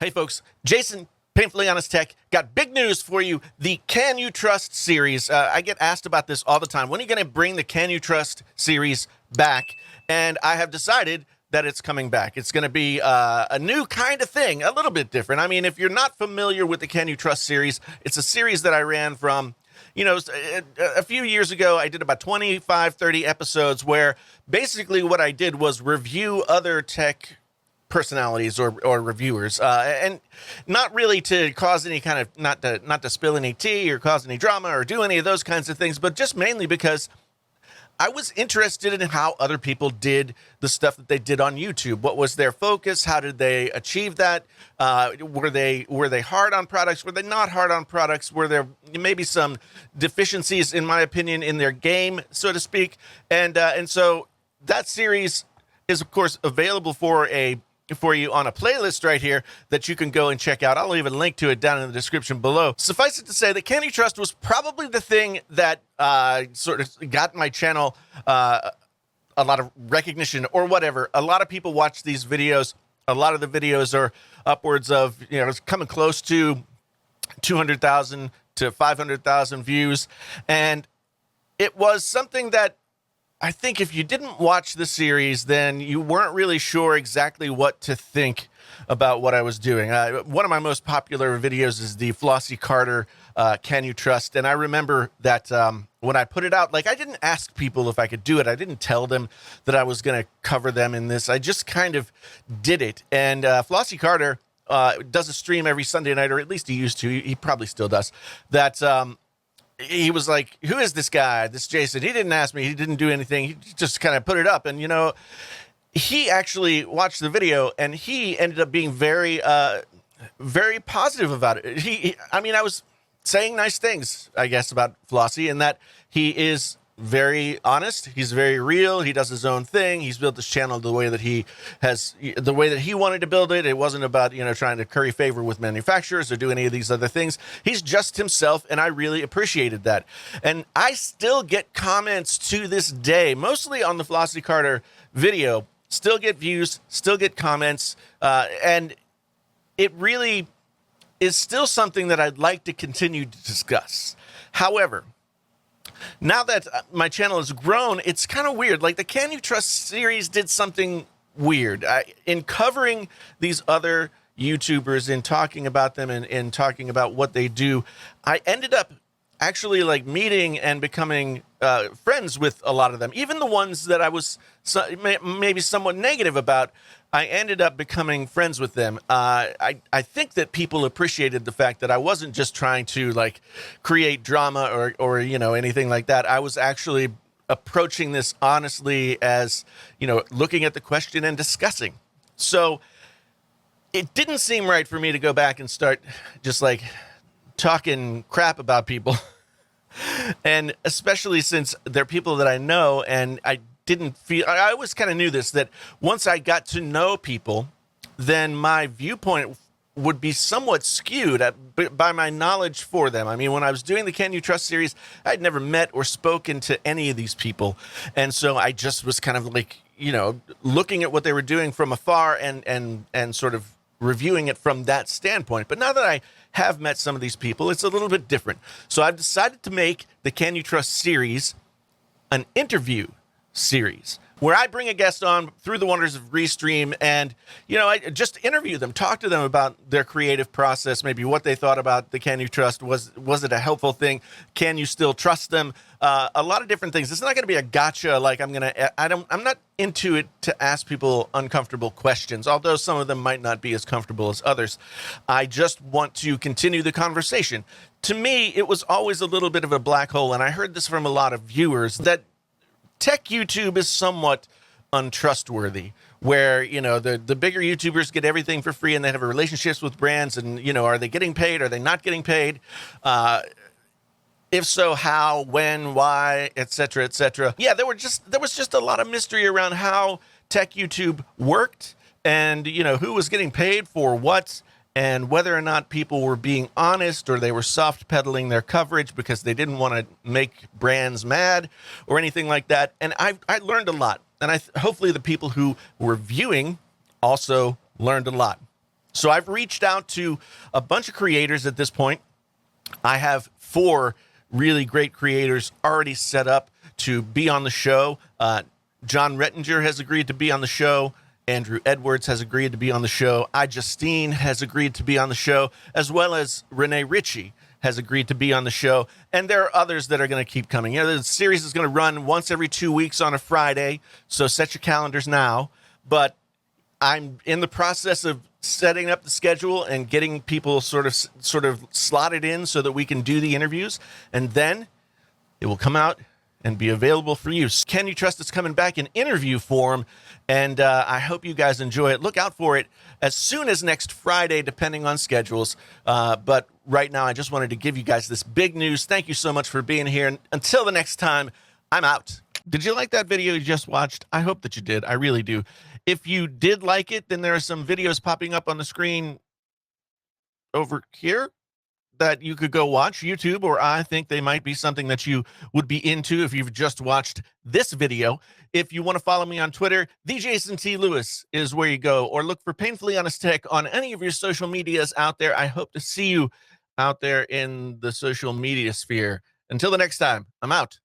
Hey folks, Jason, Painfully Honest Tech, got big news for you. The Can You Trust series. I get asked about this all the time. When are you going to bring the Can You Trust series back? And I have decided that it's coming back. It's going to be a new kind of thing, a little bit different. I mean, if you're not familiar with the Can You Trust series, it's a series that I ran from, a few years ago. I did about 25, 30 episodes where basically what I did was review other tech personalities or reviewers, and not really to cause any kind of, not to spill any tea or cause any drama or do any of those kinds of things, but just mainly because I was interested in how other people did the stuff that they did on YouTube. What was their focus? How did they achieve that? Were they hard on products? Were they not hard on products? Were there maybe some deficiencies, in my opinion, in their game, so to speak? And so that series is, of course, available for you on a playlist right here that you can go and check out. I'll leave a link to it down in the description below. Suffice it to say that Can You Trust was probably the thing that sort of got my channel a lot of recognition or whatever. A lot of people watch these videos. A lot of the videos are upwards of, it's coming close to 200,000 to 500,000 views. And it was something that I think if you didn't watch the series, then you weren't really sure exactly what to think about what I was doing. One of my most popular videos is the Flossie Carter Can You Trust? And I remember that when I put it out, I didn't ask people if I could do it. I didn't tell them that I was going to cover them in this. I just kind of did it. And Flossie Carter does a stream every Sunday night, or at least he used to. He probably still does. That he was like, who is this guy, this Jason? He didn't ask me. He didn't do anything. He just kind of put it up. And, he actually watched the video and he ended up being very, very positive about it. I was saying nice things, I guess, about Flossie, and that he is very honest. He's very real. He does his own thing. He's built this channel the way that he wanted to build it. It wasn't about, trying to curry favor with manufacturers or do any of these other things. He's just himself, and I really appreciated that. And I still get comments to this day, mostly on the Flossie Carter video, still get views, still get comments, and it really is still something that I'd like to continue to discuss. However, now that my channel has grown, it's kind of weird. Like the Can You Trust series did something weird. In covering these other YouTubers and talking about them and talking about what they do, I ended up actually meeting and becoming friends with a lot of them. Even the ones that I was maybe somewhat negative about, I ended up becoming friends with them. I think that people appreciated the fact that I wasn't just trying to create drama or anything like that. I was actually approaching this honestly as, looking at the question and discussing. So it didn't seem right for me to go back and start just talking crap about people. And especially since they're people that I know, and I always kind of knew this, that once I got to know people, then my viewpoint would be somewhat skewed by my knowledge for them. I mean, when I was doing the Can You Trust series, I'd never met or spoken to any of these people. And so I just was kind of looking at what they were doing from afar and sort of reviewing it from that standpoint. But now that I have met some of these people, it's a little bit different. So I've decided to make the Can You Trust series an interview series where I bring a guest on through the wonders of Restream and, I just interview them, talk to them about their creative process, maybe what they thought about the Can You Trust. Was it a helpful thing? Can you still trust them? A lot of different things. It's not going to be a gotcha. I'm not into it to ask people uncomfortable questions, although some of them might not be as comfortable as others. I just want to continue the conversation. To me, it was always a little bit of a black hole, and I heard this from a lot of viewers, that tech YouTube is somewhat untrustworthy, where, the bigger YouTubers get everything for free and they have relationships with brands and, are they getting paid? Are they not getting paid? If so, how, when, why, et cetera, et cetera. Yeah, there was just a lot of mystery around how tech YouTube worked and, who was getting paid for what, and whether or not people were being honest or they were soft pedaling their coverage because they didn't want to make brands mad or anything like that. And I learned a lot. And hopefully the people who were viewing also learned a lot. So I've reached out to a bunch of creators at this point. I have 4 really great creators already set up to be on the show. John Rettinger has agreed to be on the show. Andrew Edwards has agreed to be on the show. Justine has agreed to be on the show, as well as Renee Ritchie has agreed to be on the show. And there are others that are going to keep coming. You know, the series is going to run once every 2 weeks on a Friday, so set your calendars now. But I'm in the process of setting up the schedule and getting people sort of slotted in so that we can do the interviews. And then it will come out and be available for you. Can You Trust is coming back in interview form, and I hope you guys enjoy it. Look out for it as soon as next Friday, depending on schedules. But right now, I just wanted to give you guys this big news. Thank you so much for being here. And until the next time, I'm out. Did you like that video you just watched? I hope that you did. I really do. If you did like it, then there are some videos popping up on the screen over here that you could go watch. YouTube, or I think they might be something that you would be into if you've just watched this video. If you want to follow me on Twitter, the Jason T. Lewis is where you go, or look for Painfully Honest Tech on any of your social medias out there. I hope to see you out there in the social media sphere. Until the next time, I'm out.